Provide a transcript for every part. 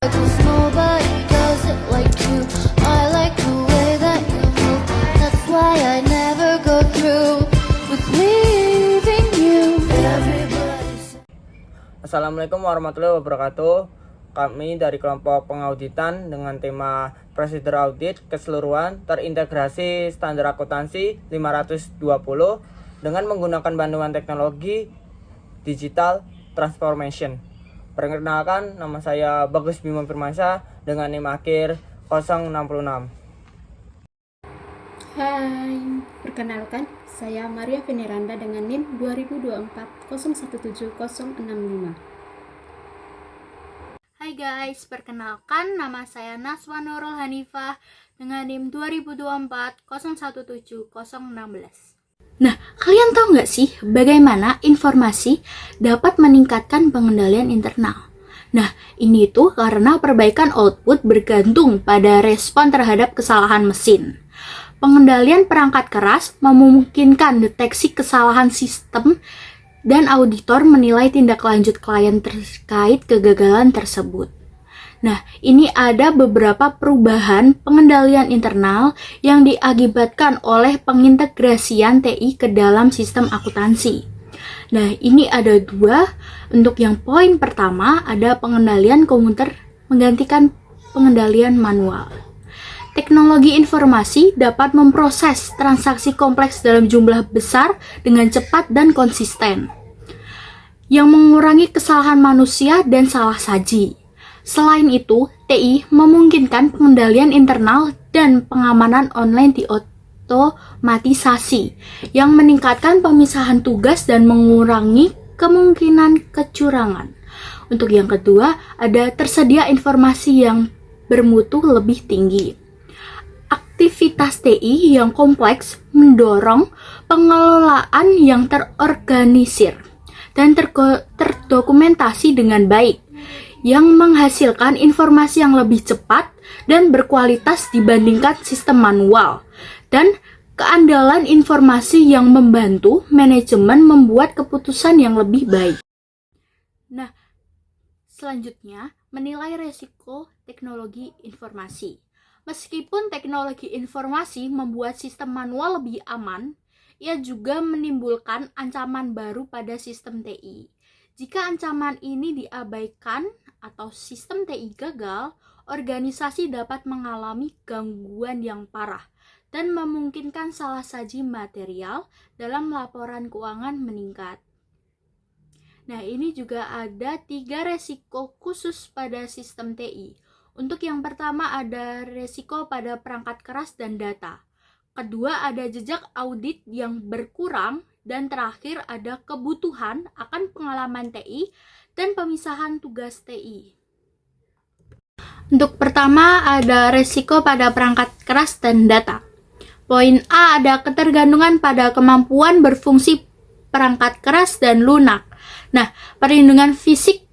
'Cause nobody does it like you. I like the way that you move. That's why I never go through with leaving you. Everybody. Assalamualaikum warahmatullahi wabarakatuh. Kami dari kelompok pengauditan dengan tema Prosedur Audit Keseluruhan Terintegrasi Standar Akuntansi 520 dengan menggunakan panduan teknologi Digital Transformation. Perkenalkan, nama saya Bagus Bima Firmansyah dengan NIM akhir 066. Hai, perkenalkan, saya Maria Veneranda dengan NIM 2024017065. Hai guys, perkenalkan nama saya Naswa Nurul Hanifah dengan NIM 2024017016. Nah, kalian tahu nggak sih bagaimana informasi dapat meningkatkan pengendalian internal? Nah, ini tuh karena perbaikan output bergantung pada respon terhadap kesalahan mesin. Pengendalian perangkat keras memungkinkan deteksi kesalahan sistem dan auditor menilai tindak lanjut klien terkait kegagalan tersebut. Nah, ini ada beberapa perubahan pengendalian internal yang diakibatkan oleh pengintegrasian TI ke dalam sistem akuntansi. Nah, ini ada dua. Untuk yang poin pertama, ada pengendalian komputer menggantikan pengendalian manual. Teknologi informasi dapat memproses transaksi kompleks dalam jumlah besar dengan cepat dan konsisten, yang mengurangi kesalahan manusia dan salah saji. Selain itu, TI memungkinkan pengendalian internal dan pengamanan online diotomatisasi, yang meningkatkan pemisahan tugas dan mengurangi kemungkinan kecurangan. Untuk yang kedua, ada tersedia informasi yang bermutu lebih tinggi. Aktivitas TI yang kompleks mendorong pengelolaan yang terorganisir dan terdokumentasi dengan baik, yang menghasilkan informasi yang lebih cepat dan berkualitas dibandingkan sistem manual, dan keandalan informasi yang membantu manajemen membuat keputusan yang lebih baik. Nah, selanjutnya, menilai resiko teknologi informasi. Meskipun teknologi informasi membuat sistem manual lebih aman, ia juga menimbulkan ancaman baru pada sistem TI. Jika ancaman ini diabaikan atau sistem TI gagal, organisasi dapat mengalami gangguan yang parah dan memungkinkan salah saji material dalam laporan keuangan meningkat. Nah, ini juga ada 3 resiko khusus pada sistem TI. Untuk yang pertama ada resiko pada perangkat keras dan data. Kedua ada jejak audit yang berkurang. Dan terakhir ada kebutuhan akan pengalaman TI dan pemisahan tugas TI. Untuk pertama ada resiko pada perangkat keras dan data. Poin A ada ketergantungan pada kemampuan berfungsi perangkat keras dan lunak. Nah, perlindungan fisik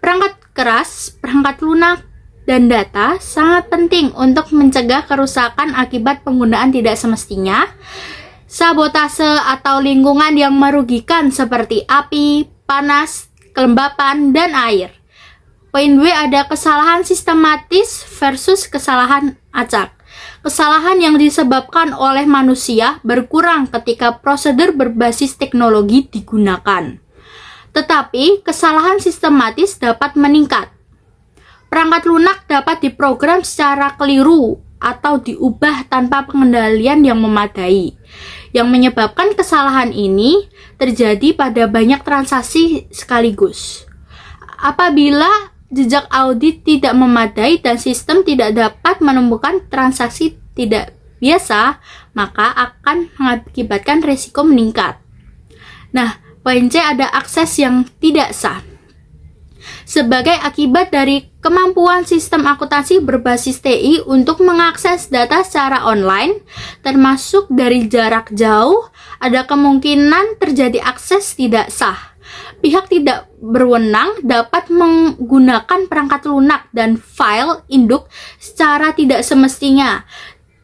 perangkat keras, perangkat lunak, dan data sangat penting untuk mencegah kerusakan akibat penggunaan tidak semestinya, sabotase atau lingkungan yang merugikan seperti api, panas, kelembapan, dan air. Poin B ada kesalahan sistematis versus kesalahan acak. Kesalahan yang disebabkan oleh manusia berkurang ketika prosedur berbasis teknologi digunakan. Tetapi kesalahan sistematis dapat meningkat. Perangkat lunak dapat diprogram secara keliru atau diubah tanpa pengendalian yang memadai, yang menyebabkan kesalahan ini terjadi pada banyak transaksi sekaligus. Apabila jejak audit tidak memadai dan sistem tidak dapat menemukan transaksi tidak biasa, maka akan mengakibatkan risiko meningkat. Nah, poin C ada akses yang tidak sah. Sebagai akibat dari kemampuan sistem akuntansi berbasis TI untuk mengakses data secara online, termasuk dari jarak jauh, ada kemungkinan terjadi akses tidak sah. Pihak tidak berwenang dapat menggunakan perangkat lunak dan file induk secara tidak semestinya,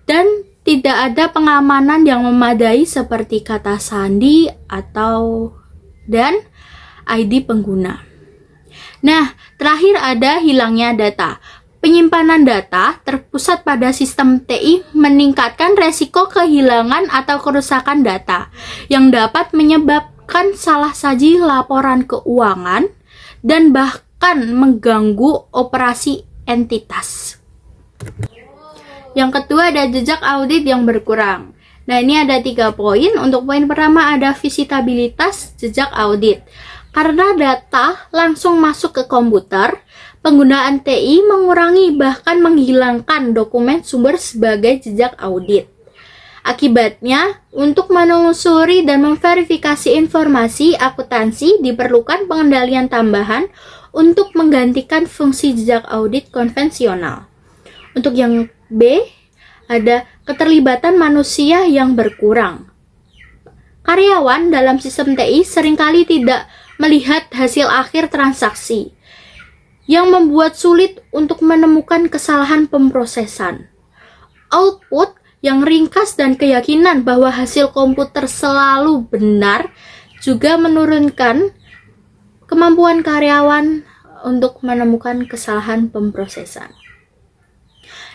dan tidak ada pengamanan yang memadai seperti kata sandi dan ID pengguna. Nah, Terakhir ada hilangnya data. Penyimpanan data terpusat pada sistem TI meningkatkan resiko kehilangan atau kerusakan data yang dapat menyebabkan salah saji laporan keuangan dan bahkan mengganggu operasi entitas. Yang kedua ada jejak audit yang berkurang. Nah, ini ada 3 poin. Untuk poin pertama ada visitabilitas jejak audit. Karena data langsung masuk ke komputer, penggunaan TI mengurangi bahkan menghilangkan dokumen sumber sebagai jejak audit. Akibatnya, untuk menelusuri dan memverifikasi informasi akuntansi diperlukan pengendalian tambahan untuk menggantikan fungsi jejak audit konvensional. Untuk yang B, ada keterlibatan manusia yang berkurang. Karyawan dalam sistem TI seringkali tidak melihat hasil akhir transaksi, yang membuat sulit untuk menemukan kesalahan pemrosesan. Output yang ringkas dan keyakinan bahwa hasil komputer selalu benar juga menurunkan kemampuan karyawan untuk menemukan kesalahan pemrosesan.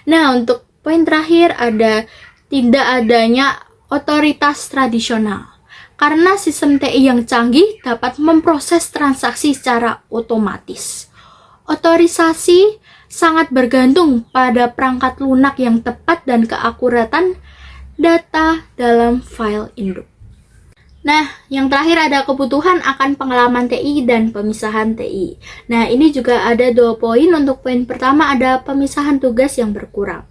Nah, untuk poin terakhir ada tidak adanya otoritas tradisional. Karena sistem TI yang canggih dapat memproses transaksi secara otomatis. Otorisasi sangat bergantung pada perangkat lunak yang tepat dan keakuratan data dalam file induk. Nah, yang terakhir ada kebutuhan akan pengalaman TI dan pemisahan TI. Nah, ini juga ada 2 poin. Untuk poin pertama ada pemisahan tugas yang berkurang.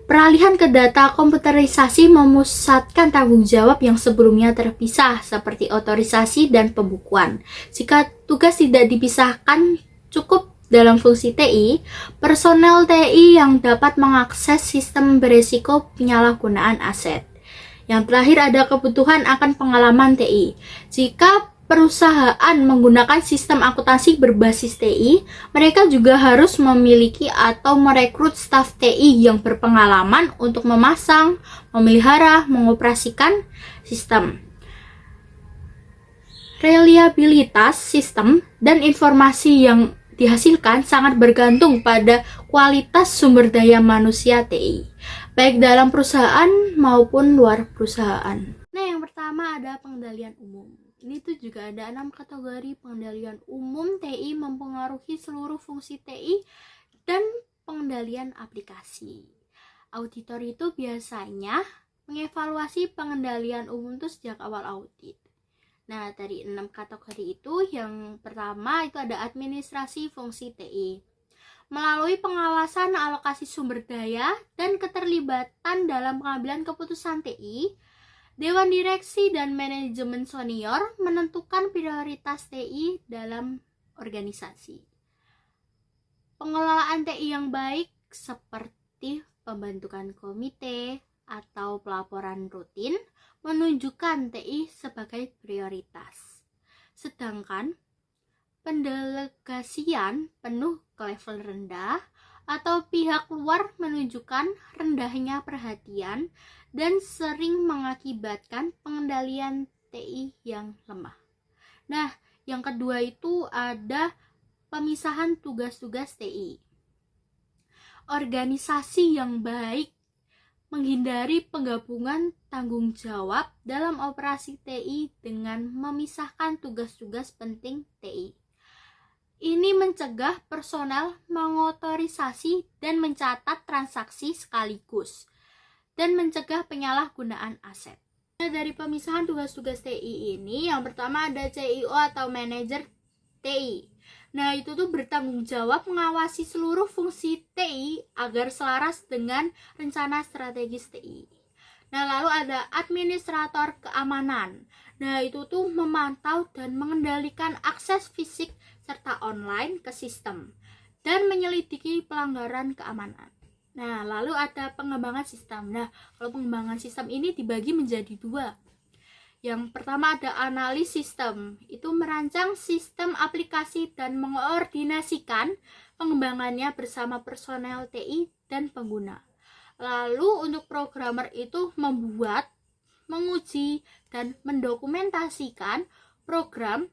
Peralihan ke data komputerisasi memusatkan tanggung jawab yang sebelumnya terpisah seperti otorisasi dan pembukuan. Jika tugas tidak dipisahkan cukup dalam fungsi TI, personel TI yang dapat mengakses sistem beresiko penyalahgunaan aset. Yang terakhir ada kebutuhan akan pengalaman TI. Jika perusahaan menggunakan sistem akuntansi berbasis TI, mereka juga harus memiliki atau merekrut staf TI yang berpengalaman untuk memasang, memelihara, mengoperasikan sistem. Reliabilitas sistem dan informasi yang dihasilkan sangat bergantung pada kualitas sumber daya manusia TI, baik dalam perusahaan maupun luar perusahaan. Nah, yang pertama ada pengendalian umum. Ini tuh juga ada 6 kategori pengendalian umum TI mempengaruhi seluruh fungsi TI dan pengendalian aplikasi. Auditor itu biasanya mengevaluasi pengendalian umum itu sejak awal audit. Nah, dari 6 kategori itu, yang pertama itu ada administrasi fungsi TI. Melalui pengawasan alokasi sumber daya dan keterlibatan dalam pengambilan keputusan TI, Dewan Direksi dan Manajemen Senior menentukan prioritas TI dalam organisasi. Pengelolaan TI yang baik seperti pembentukan komite atau pelaporan rutin menunjukkan TI sebagai prioritas. Sedangkan pendelegasian penuh ke level rendah atau pihak luar menunjukkan rendahnya perhatian dan sering mengakibatkan pengendalian TI yang lemah. Nah, yang kedua itu ada pemisahan tugas-tugas TI. Organisasi yang baik menghindari penggabungan tanggung jawab dalam operasi TI dengan memisahkan tugas-tugas penting TI. Ini mencegah personel mengotorisasi dan mencatat transaksi sekaligus, dan mencegah penyalahgunaan aset. Dari pemisahan tugas-tugas TI ini, yang pertama ada CIO atau manajer TI. Nah, itu tuh bertanggung jawab mengawasi seluruh fungsi TI agar selaras dengan rencana strategis TI. Nah, lalu ada administrator keamanan. Nah, itu tuh memantau dan mengendalikan akses fisik serta online ke sistem dan menyelidiki pelanggaran keamanan. Nah, lalu ada pengembangan sistem. Nah, kalau pengembangan sistem ini dibagi menjadi 2. Yang pertama ada analis sistem. Itu merancang sistem aplikasi dan mengkoordinasikan pengembangannya bersama personel TI dan pengguna. Lalu untuk programmer itu membuat, menguji, dan mendokumentasikan program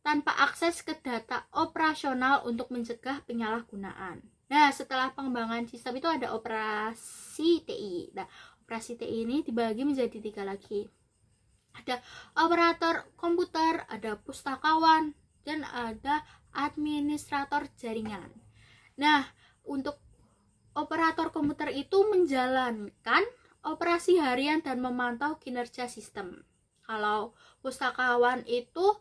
tanpa akses ke data operasional untuk mencegah penyalahgunaan. Nah, setelah pengembangan sistem itu ada operasi TI. Nah, operasi TI ini dibagi menjadi 3 lagi. Ada operator komputer, ada pustakawan, dan ada administrator jaringan. Nah, untuk operator komputer itu menjalankan operasi harian dan memantau kinerja sistem. Kalau pustakawan itu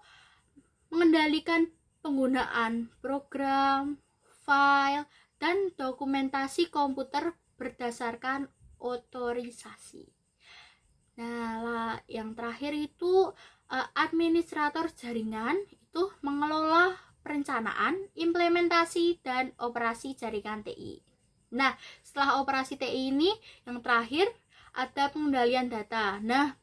mengendalikan penggunaan program, file, dan dokumentasi komputer berdasarkan otorisasi. Nah, yang terakhir itu administrator jaringan itu mengelola perencanaan, implementasi, dan operasi jaringan TI. Nah, setelah operasi TI ini, yang terakhir ada pengendalian data. Nah,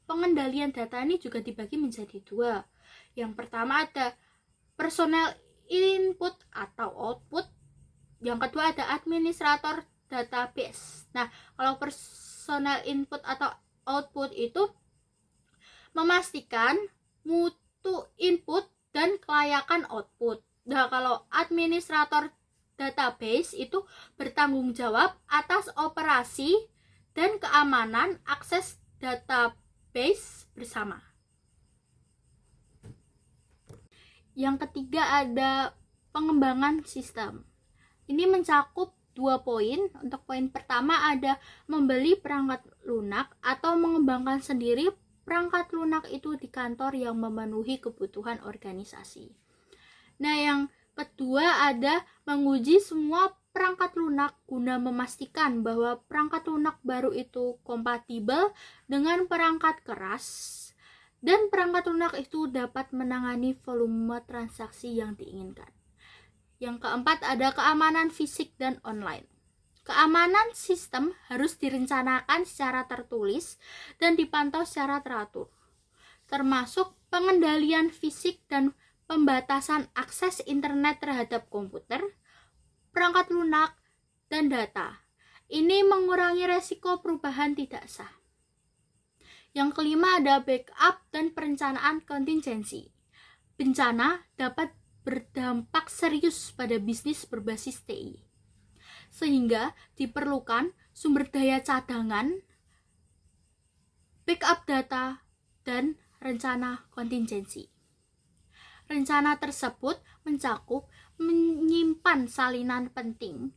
pengendalian data ini juga dibagi menjadi 2. Yang pertama ada personel input atau output. Yang kedua ada administrator database. Nah, kalau personel input atau output itu memastikan mutu input dan kelayakan output. Nah, kalau administrator database itu bertanggung jawab atas operasi dan keamanan akses database bersama. Yang ketiga ada pengembangan sistem. Ini mencakup 2 poin. Untuk poin pertama ada membeli perangkat lunak atau mengembangkan sendiri perangkat lunak itu di kantor yang memenuhi kebutuhan organisasi. Nah, yang kedua ada menguji semua perangkat lunak guna memastikan bahwa perangkat lunak baru itu kompatibel dengan perangkat keras dan perangkat lunak itu dapat menangani volume transaksi yang diinginkan. Yang keempat ada keamanan fisik dan online. Keamanan sistem harus direncanakan secara tertulis dan dipantau secara teratur, termasuk pengendalian fisik dan pembatasan akses internet terhadap komputer, perangkat lunak, dan data. Ini mengurangi resiko perubahan tidak sah. Yang kelima ada backup dan perencanaan kontingensi. Bencana dapat berdampak serius pada bisnis berbasis TI, sehingga diperlukan sumber daya cadangan, backup data, dan rencana kontingensi. Rencana tersebut mencakup menyimpan salinan penting,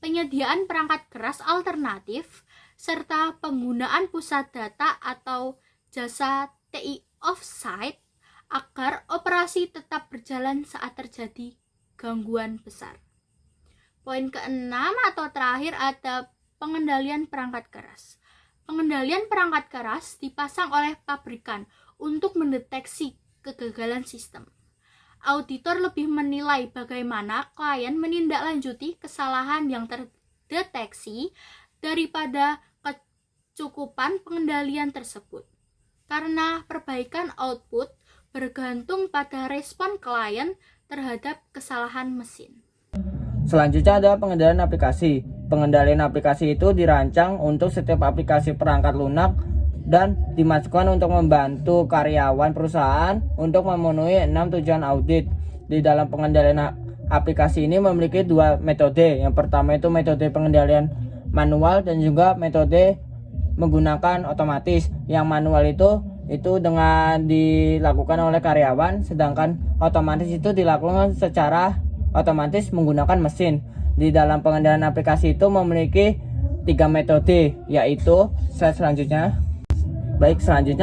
penyediaan perangkat keras alternatif, serta penggunaan pusat data atau jasa TI offsite agar operasi tetap berjalan saat terjadi gangguan besar. Poin keenam atau terakhir ada pengendalian perangkat keras. Pengendalian perangkat keras dipasang oleh pabrikan untuk mendeteksi kegagalan sistem. Auditor lebih menilai bagaimana klien menindaklanjuti kesalahan yang terdeteksi daripada kecukupan pengendalian tersebut. Karena perbaikan output bergantung pada respon klien terhadap kesalahan mesin. Selanjutnya ada pengendalian aplikasi. Pengendalian aplikasi itu dirancang untuk setiap aplikasi perangkat lunak dan dimasukkan untuk membantu karyawan perusahaan untuk memenuhi 6 tujuan audit. Di dalam pengendalian aplikasi ini memiliki 2 metode. Yang pertama itu metode pengendalian manual dan juga metode menggunakan otomatis. Yang manual itu dengan dilakukan oleh karyawan, sedangkan otomatis itu dilakukan secara otomatis menggunakan mesin. Di dalam pengendalian aplikasi itu memiliki 3 metode, yaitu selanjutnya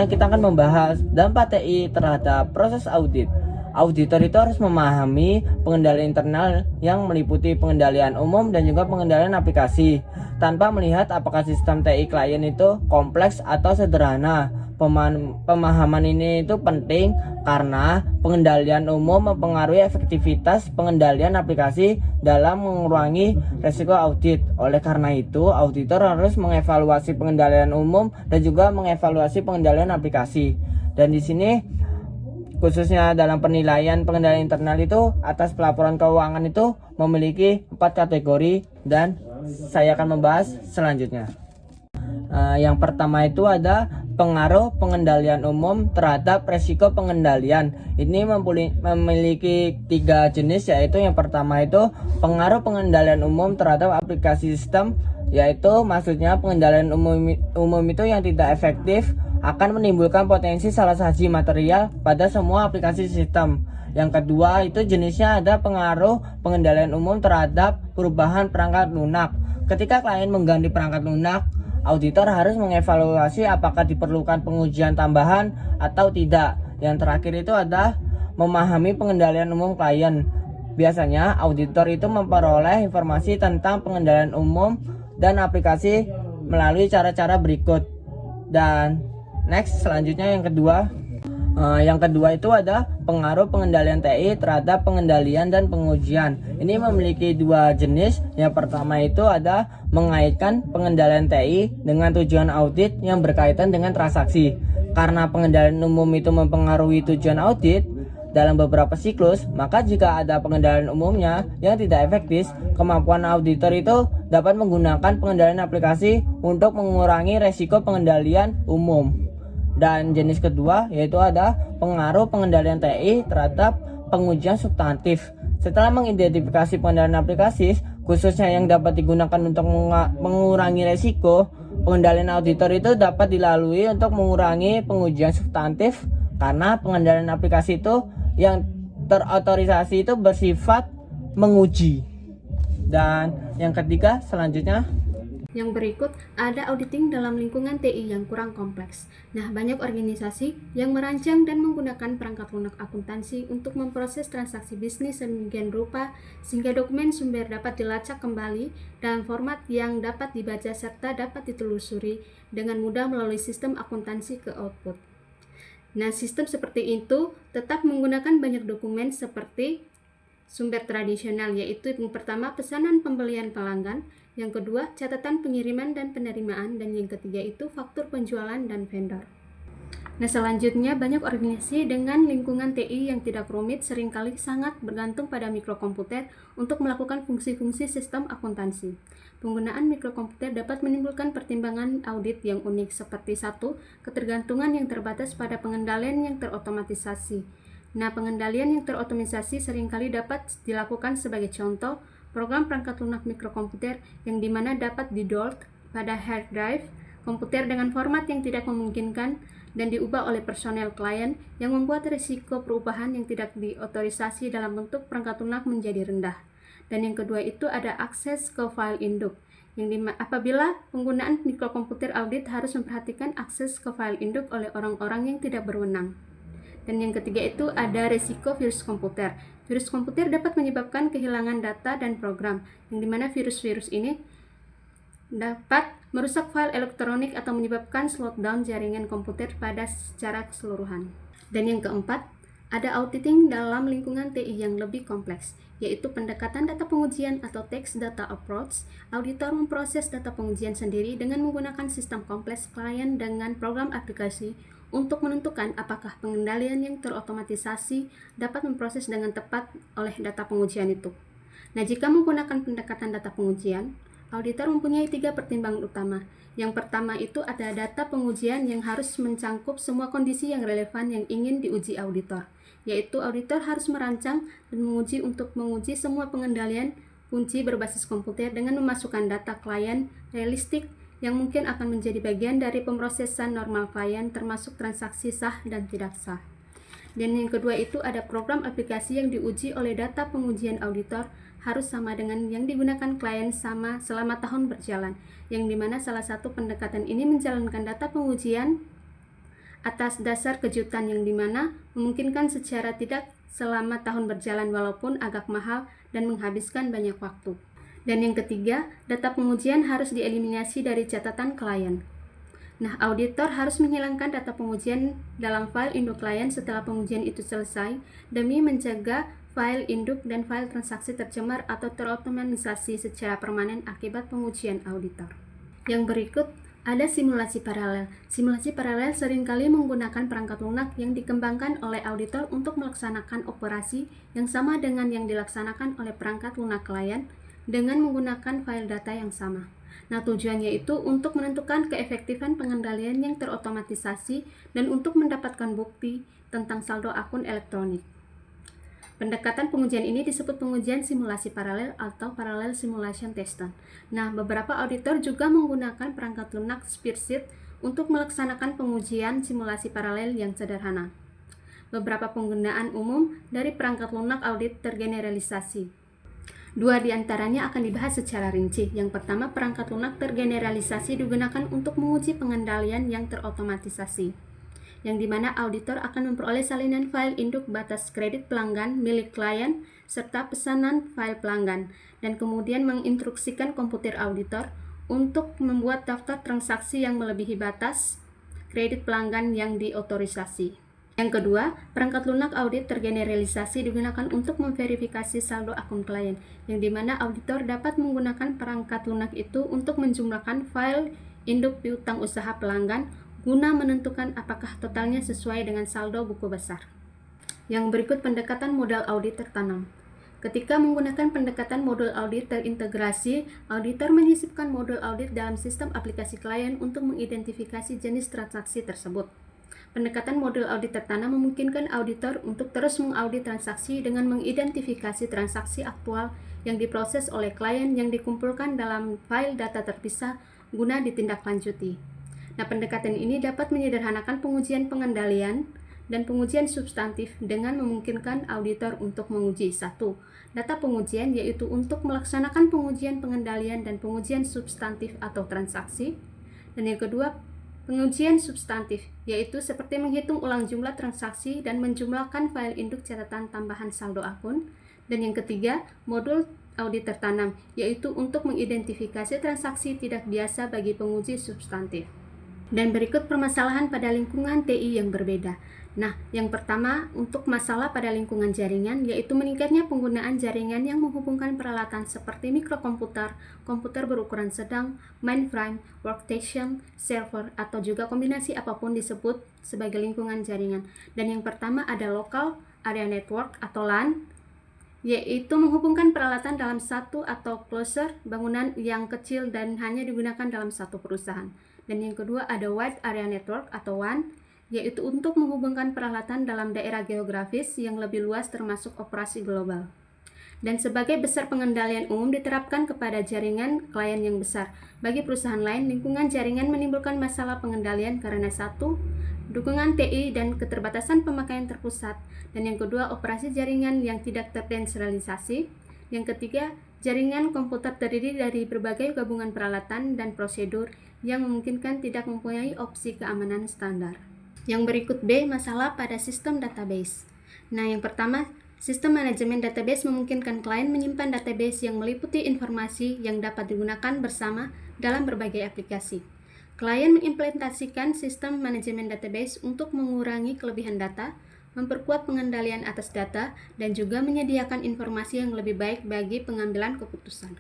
kita akan membahas dampak TI terhadap proses audit. Auditor itu harus memahami pengendalian internal yang meliputi pengendalian umum dan juga pengendalian aplikasi, tanpa melihat apakah sistem TI klien itu kompleks atau sederhana. Pemahaman ini itu penting karena pengendalian umum mempengaruhi efektivitas pengendalian aplikasi dalam mengurangi risiko audit. Oleh karena itu, auditor harus mengevaluasi pengendalian umum dan juga mengevaluasi pengendalian aplikasi. Dan di sini khususnya dalam penilaian pengendalian internal itu atas pelaporan keuangan itu memiliki 4 kategori dan saya akan membahas selanjutnya. Yang pertama itu ada pengaruh pengendalian umum terhadap resiko pengendalian. Ini memiliki 3 jenis, yaitu yang pertama itu pengaruh pengendalian umum terhadap aplikasi sistem, yaitu maksudnya pengendalian umum itu yang tidak efektif akan menimbulkan potensi salah saji material pada semua aplikasi sistem. Yang kedua itu jenisnya ada pengaruh pengendalian umum terhadap perubahan perangkat lunak. Ketika klien mengganti perangkat lunak, auditor harus mengevaluasi apakah diperlukan pengujian tambahan atau tidak. Yang terakhir itu ada memahami pengendalian umum klien. Biasanya auditor itu memperoleh informasi tentang pengendalian umum dan aplikasi melalui cara-cara berikut. Dan next, selanjutnya yang kedua. Yang kedua itu ada pengaruh pengendalian TI terhadap pengendalian dan pengujian. Ini memiliki 2 jenis. Yang pertama itu ada mengaitkan pengendalian TI dengan tujuan audit yang berkaitan dengan transaksi. Karena pengendalian umum itu mempengaruhi tujuan audit dalam beberapa siklus, maka jika ada pengendalian umumnya yang tidak efektif, kemampuan auditor itu dapat menggunakan pengendalian aplikasi untuk mengurangi resiko pengendalian umum. Dan jenis kedua yaitu ada pengaruh pengendalian TI terhadap pengujian substantif. Setelah mengidentifikasi pengendalian aplikasi, khususnya yang dapat digunakan untuk mengurangi resiko, pengendalian auditor itu dapat dilalui untuk mengurangi pengujian substantif, karena pengendalian aplikasi itu yang terotorisasi itu bersifat menguji. Dan yang ketiga selanjutnya, Yang berikut ada auditing dalam lingkungan TI yang kurang kompleks. Nah, banyak organisasi yang merancang dan menggunakan perangkat lunak akuntansi untuk memproses transaksi bisnis sedemikian rupa sehingga dokumen sumber dapat dilacak kembali dalam format yang dapat dibaca serta dapat ditelusuri dengan mudah melalui sistem akuntansi ke output. Nah, sistem seperti itu tetap menggunakan banyak dokumen seperti sumber tradisional, yaitu yang pertama pesanan pembelian pelanggan, yang kedua catatan pengiriman dan penerimaan, dan yang ketiga itu faktur penjualan dan vendor. Nah, selanjutnya banyak organisasi dengan lingkungan TI yang tidak rumit seringkali sangat bergantung pada mikrokomputer untuk melakukan fungsi-fungsi sistem akuntansi. Penggunaan mikrokomputer dapat menimbulkan pertimbangan audit yang unik seperti 1. Ketergantungan yang terbatas pada pengendalian yang terotomatisasi. Nah, pengendalian yang terotomatisasi seringkali dapat dilakukan sebagai contoh program perangkat lunak mikrokomputer yang dimana dapat di-download pada hard drive komputer dengan format yang tidak memungkinkan dan diubah oleh personel klien yang membuat risiko perubahan yang tidak diotorisasi dalam bentuk perangkat lunak menjadi rendah. Dan yang kedua itu ada akses ke file induk, yang apabila penggunaan mikrokomputer audit harus memperhatikan akses ke file induk oleh orang-orang yang tidak berwenang. Dan yang ketiga itu ada resiko virus komputer. Virus komputer dapat menyebabkan kehilangan data dan program, yang dimana virus-virus ini dapat merusak file elektronik atau menyebabkan slowdown jaringan komputer pada secara keseluruhan. Dan yang keempat, ada auditing dalam lingkungan TI yang lebih kompleks, yaitu pendekatan data pengujian atau text data approach. Auditor memproses data pengujian sendiri dengan menggunakan sistem kompleks klien dengan program aplikasi untuk menentukan apakah pengendalian yang terotomatisasi dapat memproses dengan tepat oleh data pengujian itu. Nah, jika menggunakan pendekatan data pengujian, auditor mempunyai 3 pertimbangan utama. Yang pertama itu ada data pengujian yang harus mencangkup semua kondisi yang relevan yang ingin diuji auditor, yaitu auditor harus merancang dan menguji untuk menguji semua pengendalian kunci berbasis komputer dengan memasukkan data klien realistik yang mungkin akan menjadi bagian dari pemrosesan normal klien termasuk transaksi sah dan tidak sah. Dan yang kedua itu ada program aplikasi yang diuji oleh data pengujian auditor harus sama dengan yang digunakan klien sama selama tahun berjalan, yang dimana salah satu pendekatan ini menjalankan data pengujian atas dasar kejutan yang dimana memungkinkan secara tidak selama tahun berjalan walaupun agak mahal dan menghabiskan banyak waktu. Dan yang ketiga, data pengujian harus dieliminasi dari catatan klien. Nah, auditor harus menghilangkan data pengujian dalam file induk klien setelah pengujian itu selesai demi menjaga file induk dan file transaksi tercemar atau terotomatisasi secara permanen akibat pengujian auditor. Yang berikut ada simulasi paralel. Simulasi paralel seringkali menggunakan perangkat lunak yang dikembangkan oleh auditor untuk melaksanakan operasi yang sama dengan yang dilaksanakan oleh perangkat lunak klien dengan menggunakan file data yang sama. Nah, tujuannya itu untuk menentukan keefektifan pengendalian yang terotomatisasi dan untuk mendapatkan bukti tentang saldo akun elektronik. Pendekatan pengujian ini disebut pengujian simulasi paralel atau parallel simulation testing. Nah, beberapa auditor juga menggunakan perangkat lunak Spearseed untuk melaksanakan pengujian simulasi paralel yang sederhana. Beberapa penggunaan umum dari perangkat lunak audit tergeneralisasi. Dua di antaranya akan dibahas secara rinci. Yang pertama, perangkat lunak tergeneralisasi digunakan untuk menguji pengendalian yang terotomatisasi, yang dimana auditor akan memperoleh salinan file induk batas kredit pelanggan milik klien serta pesanan file pelanggan, dan kemudian menginstruksikan komputer auditor untuk membuat daftar transaksi yang melebihi batas kredit pelanggan yang diotorisasi. Yang kedua, perangkat lunak audit tergeneralisasi digunakan untuk memverifikasi saldo akun klien, yang dimana auditor dapat menggunakan perangkat lunak itu untuk menjumlahkan file induk piutang usaha pelanggan guna menentukan apakah totalnya sesuai dengan saldo buku besar. Yang berikut pendekatan modal audit tertanam. Ketika menggunakan pendekatan modul audit terintegrasi, auditor menyisipkan modul audit dalam sistem aplikasi klien untuk mengidentifikasi jenis transaksi tersebut. Pendekatan modul audit tertanam memungkinkan auditor untuk terus mengaudit transaksi dengan mengidentifikasi transaksi aktual yang diproses oleh klien yang dikumpulkan dalam file data terpisah guna ditindaklanjuti. Nah, pendekatan ini dapat menyederhanakan pengujian pengendalian dan pengujian substantif dengan memungkinkan auditor untuk menguji satu, data pengujian yaitu untuk melaksanakan pengujian pengendalian dan pengujian substantif atau transaksi, dan yang kedua, pengujian substantif, yaitu seperti menghitung ulang jumlah transaksi dan menjumlahkan file induk catatan tambahan saldo akun. Dan yang ketiga, modul audit tertanam, yaitu untuk mengidentifikasi transaksi tidak biasa bagi penguji substantif. Dan berikut permasalahan pada lingkungan TI yang berbeda. Nah, yang pertama untuk masalah pada lingkungan jaringan, yaitu meningkatnya penggunaan jaringan yang menghubungkan peralatan seperti mikrokomputer, komputer berukuran sedang, mainframe, workstation, server, atau juga kombinasi apapun disebut sebagai lingkungan jaringan. Dan yang pertama ada local area network atau LAN, yaitu menghubungkan peralatan dalam satu atau cluster bangunan yang kecil dan hanya digunakan dalam satu perusahaan. Dan yang kedua ada wide area network atau WAN, yaitu untuk menghubungkan peralatan dalam daerah geografis yang lebih luas termasuk operasi global. Dan sebagai besar pengendalian umum diterapkan kepada jaringan klien yang besar. Bagi perusahaan lain, lingkungan jaringan menimbulkan masalah pengendalian karena satu, dukungan TI dan keterbatasan pemakaian terpusat, dan yang kedua, operasi jaringan yang tidak terdesentralisasi. Yang ketiga, jaringan komputer terdiri dari berbagai gabungan peralatan dan prosedur yang memungkinkan tidak mempunyai opsi keamanan standar. Yang berikut B, masalah pada sistem database. Nah, yang pertama, sistem manajemen database memungkinkan klien menyimpan database yang meliputi informasi yang dapat digunakan bersama dalam berbagai aplikasi. Klien mengimplementasikan sistem manajemen database untuk mengurangi kelebihan data, memperkuat pengendalian atas data, dan juga menyediakan informasi yang lebih baik bagi pengambilan keputusan.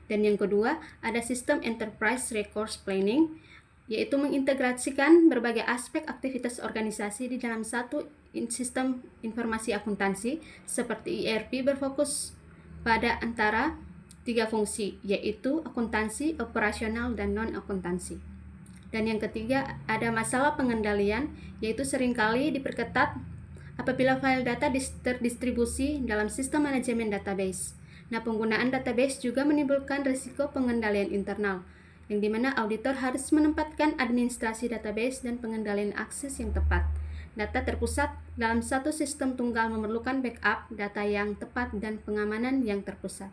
Dan yang kedua, ada sistem enterprise resource planning, yaitu mengintegrasikan berbagai aspek aktivitas organisasi di dalam satu sistem informasi akuntansi, seperti ERP berfokus pada antara tiga fungsi, yaitu akuntansi, operasional, dan non-akuntansi. Dan yang ketiga, ada masalah pengendalian, yaitu seringkali diperketat apabila file data terdistribusi dalam sistem manajemen database. Nah, penggunaan database juga menimbulkan risiko pengendalian internal, yang dimana auditor harus menempatkan administrasi database dan pengendalian akses yang tepat. Data terpusat dalam satu sistem tunggal memerlukan backup data yang tepat dan pengamanan yang terpusat.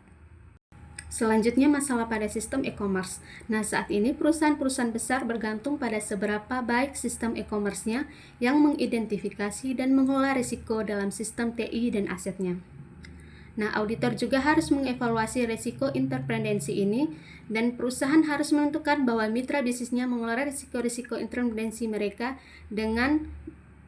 Selanjutnya masalah pada sistem e-commerce. Nah, saat ini perusahaan-perusahaan besar bergantung pada seberapa baik sistem e-commerce-nya yang mengidentifikasi dan mengelola risiko dalam sistem TI dan asetnya. Nah, auditor juga harus mengevaluasi risiko interdependensi ini, dan perusahaan harus menentukan bahwa mitra bisnisnya mengelola risiko-risiko interdependensi mereka dengan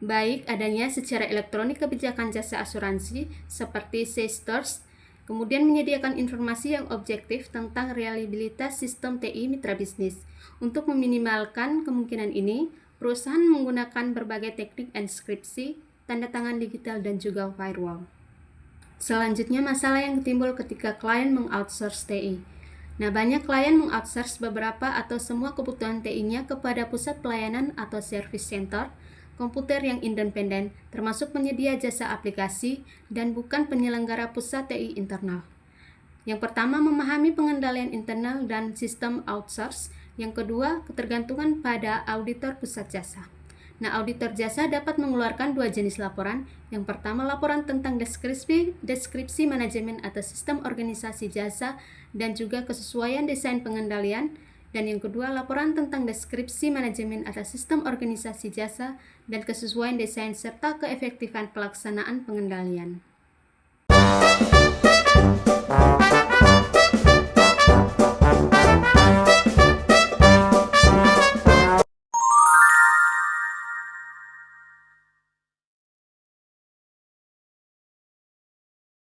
baik adanya secara elektronik kebijakan jasa asuransi seperti SafeStores, kemudian menyediakan informasi yang objektif tentang reliabilitas sistem TI mitra bisnis. Untuk meminimalkan kemungkinan ini, perusahaan menggunakan berbagai teknik enskripsi, tanda tangan digital, dan juga firewall. Selanjutnya, masalah yang timbul ketika klien mengoutsource TI. Nah, banyak klien mengoutsource beberapa atau semua kebutuhan TI-nya kepada pusat pelayanan atau service center, komputer yang independen, termasuk penyedia jasa aplikasi, dan bukan penyelenggara pusat TI internal. Yang pertama, memahami pengendalian internal dan sistem outsource. Yang kedua, ketergantungan pada auditor pusat jasa. Nah, auditor jasa dapat mengeluarkan dua jenis laporan. Yang pertama, laporan tentang deskripsi manajemen atau sistem organisasi jasa dan juga kesesuaian desain pengendalian. Dan yang kedua, laporan tentang deskripsi manajemen atau sistem organisasi jasa dan kesesuaian desain serta keefektifan pelaksanaan pengendalian.